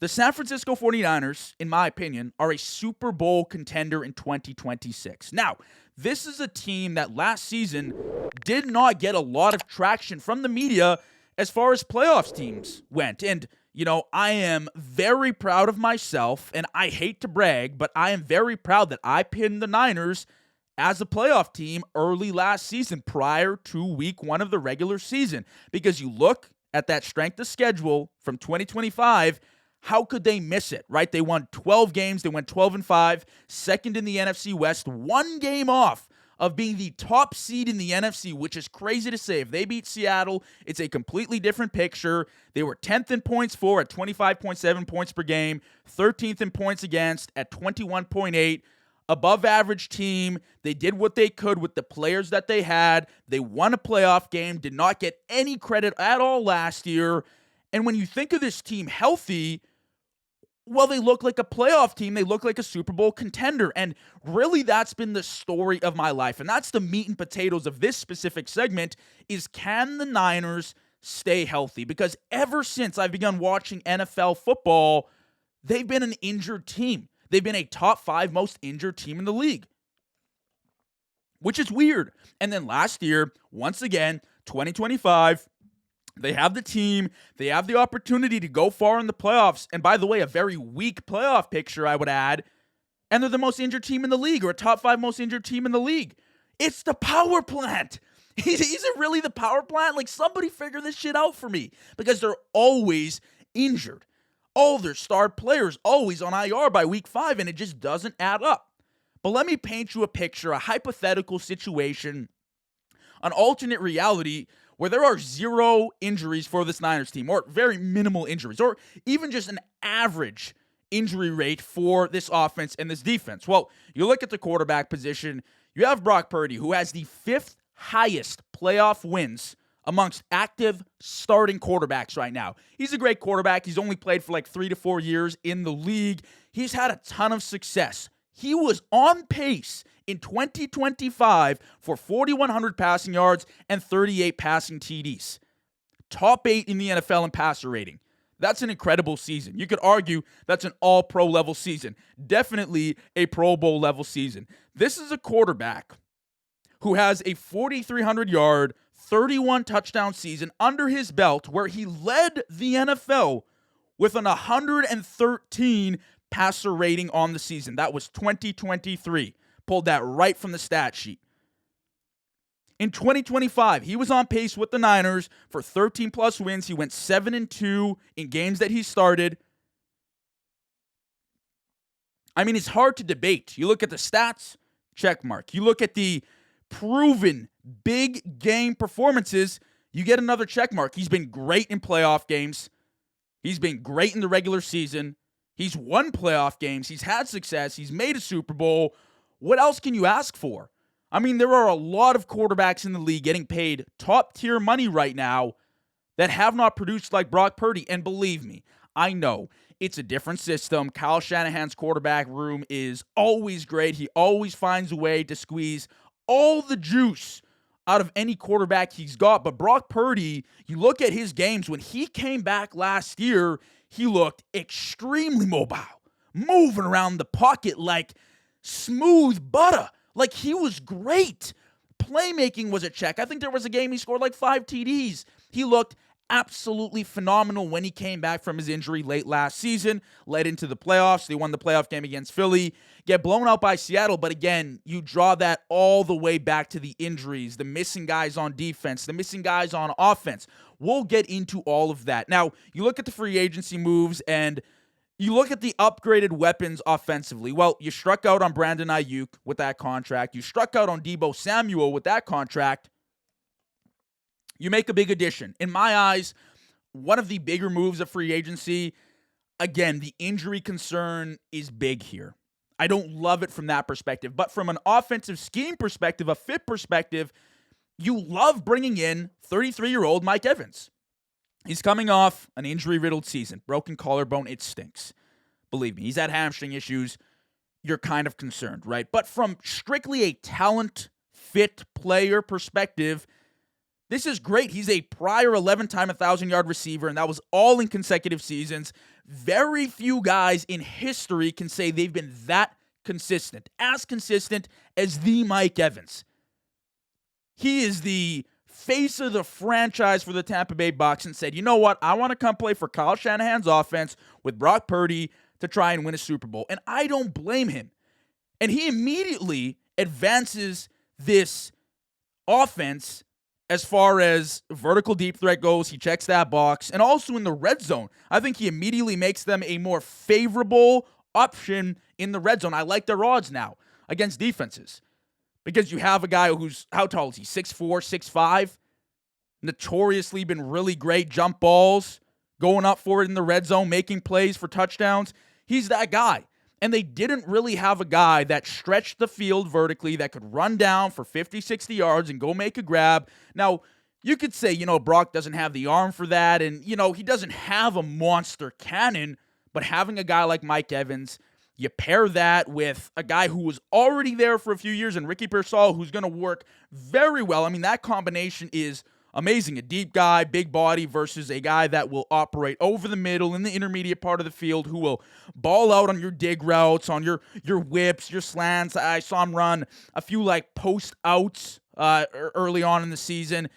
The San Francisco 49ers, in my opinion, are a Super Bowl contender in 2026. Now, this is a team that last season did not get a lot of traction from the media as far as playoffs teams went. And, I am very proud of myself, and I hate to brag, but I am very proud that I pinned the Niners as a playoff team early last season prior to week 1 of the regular season. Because you look at that strength of schedule from 2025, how could they miss it, right? They won 12 games. They went 12-5, second in the NFC West, one game off of being the top seed in the NFC, which is crazy to say. If they beat Seattle, it's a completely different picture. They were 10th in points for at 25.7 points per game, 13th in points against at 21.8. Above average team. They did what they could with the players that they had. They won a playoff game, did not get any credit at all last year. And when you think of this team healthy, well, they look like a playoff team. They look like a Super Bowl contender. And really, that's been the story of my life. And that's the meat and potatoes of this specific segment is, can the Niners stay healthy? Because ever since I've begun watching NFL football, they've been an injured team. They've been a top 5 most injured team in the league, which is weird. And then last year, once again, 2025, they have the team. They have the opportunity to go far in the playoffs. And by the way, a very weak playoff picture, I would add. And they're the most injured team in the league, or a top 5 most injured team in the league. It's the power plant. Is it really the power plant? Like, somebody figure this shit out for me. Because they're always injured. All their star players always on IR by week 5, and it just doesn't add up. But let me paint you a picture, a hypothetical situation, an alternate reality where there are 0 injuries for this Niners team, or very minimal injuries, or even just an average injury rate for this offense and this defense. Well, you look at the quarterback position, you have Brock Purdy, who has the 5th highest playoff wins amongst active starting quarterbacks right now. He's a great quarterback. He's only played for like 3 to 4 years in the league. He's had a ton of success. He was on pace in 2025 for 4,100 passing yards and 38 passing TDs. Top 8 in the NFL in passer rating. That's an incredible season. You could argue that's an all-pro level season. Definitely a Pro Bowl level season. This is a quarterback who has a 4,300-yard, 31 touchdown season under his belt where he led the NFL with an 113 passer rating on the season. That was 2023. Pulled that right from the stat sheet. In 2025, he was on pace with the Niners for 13 plus wins. He went 7-2 in games that he started. I mean, it's hard to debate. You look at the stats, check mark. You look at the proven big game performances, you get another check mark. He's been great in playoff games. He's been great in the regular season. He's won playoff games. He's had success. He's made a Super Bowl. What else can you ask for? I mean, there are a lot of quarterbacks in the league getting paid top-tier money right now that have not produced like Brock Purdy. And believe me, I know it's a different system. Kyle Shanahan's quarterback room is always great. He always finds a way to squeeze all the juice out of any quarterback he's got. But Brock Purdy, you look at his games, when he came back last year, he looked extremely mobile, moving around the pocket like smooth butter. Like, he was great. Playmaking was a check. I think there was a game he scored like 5 TDs. He looked absolutely phenomenal when he came back from his injury late last season, led into the playoffs. They won the playoff game against Philly, get blown out by Seattle. But again, you draw that all the way back to the injuries, the missing guys on defense, the missing guys on offense. We'll get into all of that. Now, you look at the free agency moves and you look at the upgraded weapons offensively. Well, you struck out on Brandon Ayuk with that contract. You struck out on Deebo Samuel with that contract. You make a big addition. In my eyes, one of the bigger moves of free agency, again, the injury concern is big here. I don't love it from that perspective. But from an offensive scheme perspective, a fit perspective, you love bringing in 33-year-old Mike Evans. He's coming off an injury-riddled season. Broken collarbone, it stinks. Believe me, he's had hamstring issues. You're kind of concerned, right? But from strictly a talent, fit player perspective, This is great. He's a prior 11-time 1,000-yard receiver, and that was all in consecutive seasons. Very few guys in history can say they've been that consistent, as consistent as the Mike Evans. He is the face of the franchise for the Tampa Bay Bucs and said, you know what, I want to come play for Kyle Shanahan's offense with Brock Purdy to try and win a Super Bowl. And I don't blame him. And he immediately advances this offense as far as vertical deep threat goes. He checks that box. And also in the red zone, I think he immediately makes them a more favorable option in the red zone. I like their odds now against defenses because you have a guy who's, how tall is he? 6'4", 6'5", notoriously been really great jump balls, going up for it in the red zone, making plays for touchdowns. He's that guy. And they didn't really have a guy that stretched the field vertically that could run down for 50, 60 yards and go make a grab. Now, you could say, Brock doesn't have the arm for that, and, he doesn't have a monster cannon, but having a guy like Mike Evans, you pair that with a guy who was already there for a few years and Ricky Pearsall, who's going to work very well. I mean, that combination is amazing. A deep guy, big body versus a guy that will operate over the middle in the intermediate part of the field, who will ball out on your dig routes, on your whips, your slants. I saw him run a few post outs early on in the season.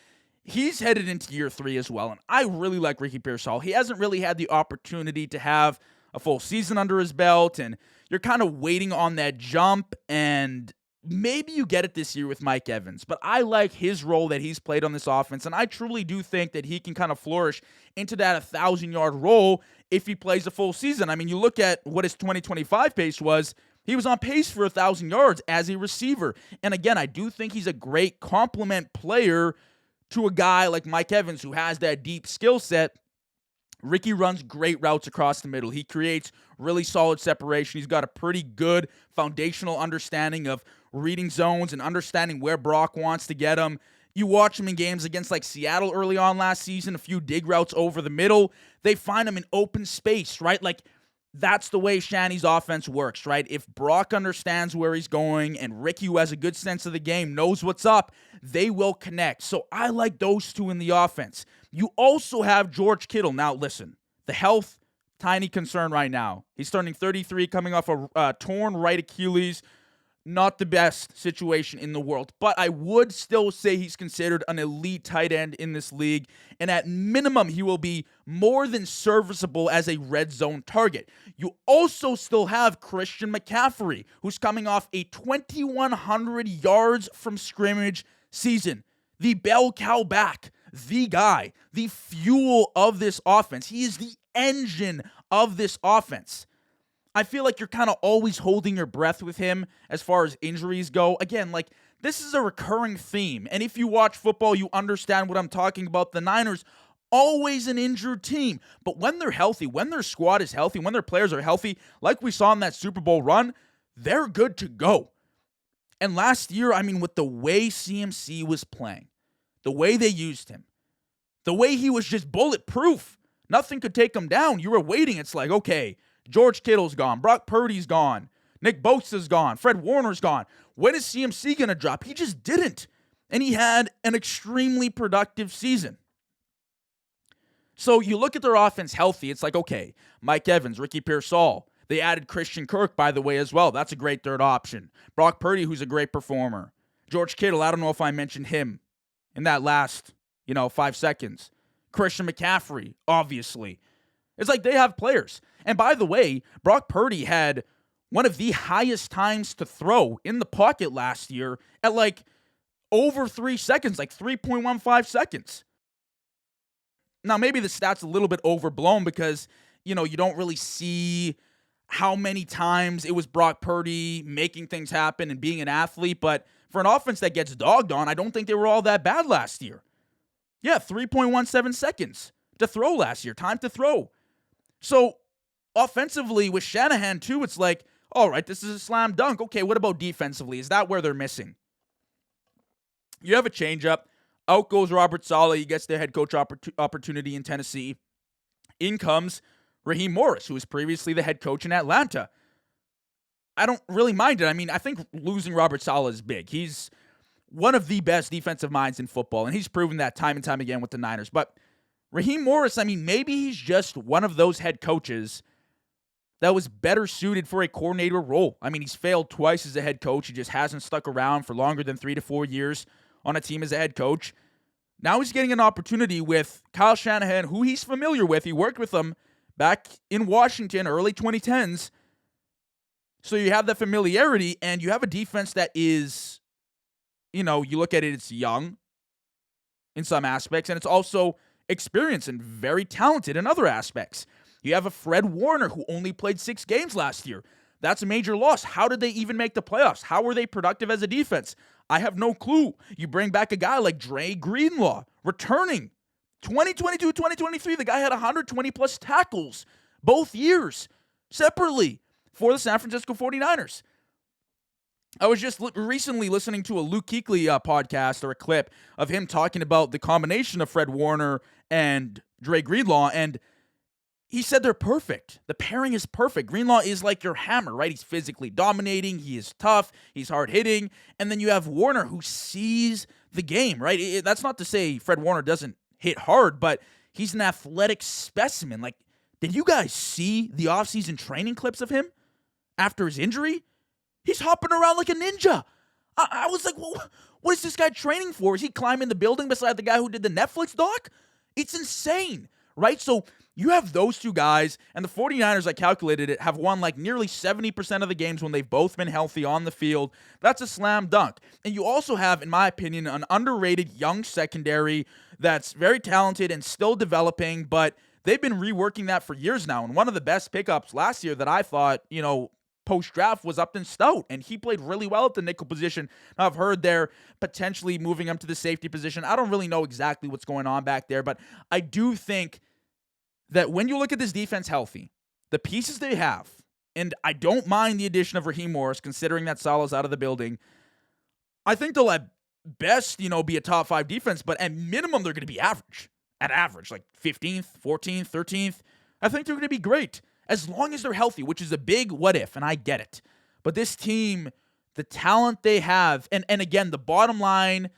He's headed into year 3 as well, and I really like Ricky Pearsall. He hasn't really had the opportunity to have a full season under his belt, and you're kind of waiting on that jump, and maybe you get it this year with Mike Evans, but I like his role that he's played on this offense, and I truly do think that he can kind of flourish into that 1,000-yard role if he plays a full season. I mean, you look at what his 2025 pace was, he was on pace for 1,000 yards as a receiver. And again, I do think he's a great complement player to a guy like Mike Evans who has that deep skill set. Ricky runs great routes across the middle. He creates really solid separation. He's got a pretty good foundational understanding of reading zones and understanding where Brock wants to get him. You watch him in games against Seattle early on last season, a few dig routes over the middle. They find him in open space, right? That's the way Shanny's offense works, right? If Brock understands where he's going and Ricky, who has a good sense of the game, knows what's up, they will connect. So I like those two in the offense. You also have George Kittle. Now, listen, the health, tiny concern right now. He's turning 33, coming off a torn right Achilles. Not the best situation in the world, but I would still say he's considered an elite tight end in this league, and at minimum, he will be more than serviceable as a red zone target. You also still have Christian McCaffrey, who's coming off a 2,100 yards from scrimmage season. The bell cow back, the guy, the fuel of this offense. He is the engine of this offense. I feel like you're kind of always holding your breath with him as far as injuries go. Again, this is a recurring theme. And if you watch football, you understand what I'm talking about. The Niners, always an injured team. But when they're healthy, when their squad is healthy, when their players are healthy, like we saw in that Super Bowl run, they're good to go. And last year, with the way CMC was playing, the way they used him, the way he was just bulletproof, nothing could take him down. You were waiting. It's okay, George Kittle's gone. Brock Purdy's gone. Nick Bosa's gone. Fred Warner's gone. When is CMC going to drop? He just didn't. And he had an extremely productive season. So you look at their offense healthy. It's okay, Mike Evans, Ricky Pearsall. They added Christian Kirk, by the way, as well. That's a great third option. Brock Purdy, who's a great performer. George Kittle, I don't know if I mentioned him in that last, 5 seconds. Christian McCaffrey, obviously. It's they have players. And by the way, Brock Purdy had one of the highest times to throw in the pocket last year at over 3 seconds, 3.15 seconds. Now, maybe the stat's a little bit overblown because, you don't really see how many times it was Brock Purdy making things happen and being an athlete. But for an offense that gets dogged on, I don't think they were all that bad last year. Yeah, 3.17 seconds to throw last year. Time to throw. So, offensively, with Shanahan, too, it's all right, this is a slam dunk. Okay, what about defensively? Is that where they're missing? You have a changeup. Out goes Robert Saleh. He gets the head coach opportunity in Tennessee. In comes Raheem Morris, who was previously the head coach in Atlanta. I don't really mind it. I think losing Robert Saleh is big. He's one of the best defensive minds in football, and he's proven that time and time again with the Niners. But Raheem Morris, I mean, maybe he's just one of those head coaches that was better suited for a coordinator role. I mean, he's failed twice as a head coach. He just hasn't stuck around for longer than 3 to 4 years on a team as a head coach. Now he's getting an opportunity with Kyle Shanahan, who he's familiar with. He worked with him back in Washington, early 2010s. So you have that familiarity, and you have a defense that is, you look at it, it's young in some aspects, and it's also experienced and very talented in other aspects. You have a Fred Warner who only played 6 games last year. That's a major loss. How did they even make the playoffs? How were they productive as a defense? I have no clue. You bring back a guy like Dre Greenlaw, returning 2022, 2023. The guy had 120-plus tackles both years, separately, for the San Francisco 49ers. I was just recently listening to a Luke Kuechly podcast, or a clip of him talking about the combination of Fred Warner and Dre Greenlaw, and he said they're perfect. The pairing is perfect. Greenlaw is like your hammer, right? He's physically dominating. He is tough. He's hard-hitting. And then you have Warner, who sees the game, right? That's not to say Fred Warner doesn't hit hard, but he's an athletic specimen. Like, did you guys see the offseason training clips of him after his injury? He's hopping around like a ninja. I was like, well, what is this guy training for? Is he climbing the building beside the guy who did the Netflix doc? It's insane, right? So you have those two guys, and the 49ers, I calculated it, have won like nearly 70% of the games when they've both been healthy on the field. That's a slam dunk. And you also have, in my opinion, an underrated young secondary that's very talented and still developing, but they've been reworking that for years now. And one of the best pickups last year that I thought, post-draft was Upton Stout, and he played really well at the nickel position. Now, I've heard they're potentially moving him to the safety position. I don't really know exactly what's going on back there, but I do think that when you look at this defense healthy, the pieces they have, and I don't mind the addition of Raheem Morris, considering that Salah's out of the building, I think they'll at best, be a top 5 defense, but at minimum, they're going to be average. At average, like 15th, 14th, 13th. I think they're going to be great, as long as they're healthy, which is a big what if, and I get it. But this team, the talent they have, and again, the bottom line,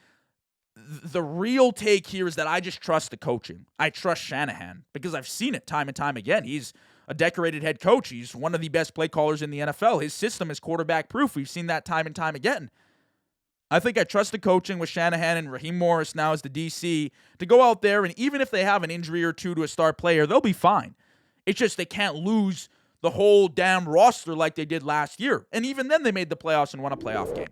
the real take here is that I just trust the coaching. I trust Shanahan because I've seen it time and time again. He's a decorated head coach. He's one of the best play callers in the NFL. His system is quarterback proof. We've seen that time and time again. I think I trust the coaching with Shanahan and Raheem Morris now as the DC to go out there, and even if they have an injury or two to a star player, they'll be fine. It's just they can't lose the whole damn roster like they did last year. And even then, they made the playoffs and won a playoff game.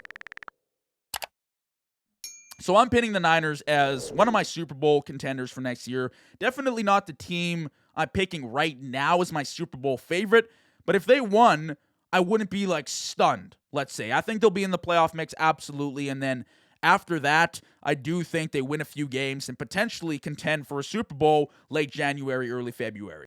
So I'm pinning the Niners as one of my Super Bowl contenders for next year. Definitely not the team I'm picking right now as my Super Bowl favorite. But if they won, I wouldn't be stunned, let's say. I think they'll be in the playoff mix, absolutely. And then after that, I do think they win a few games and potentially contend for a Super Bowl late January, early February.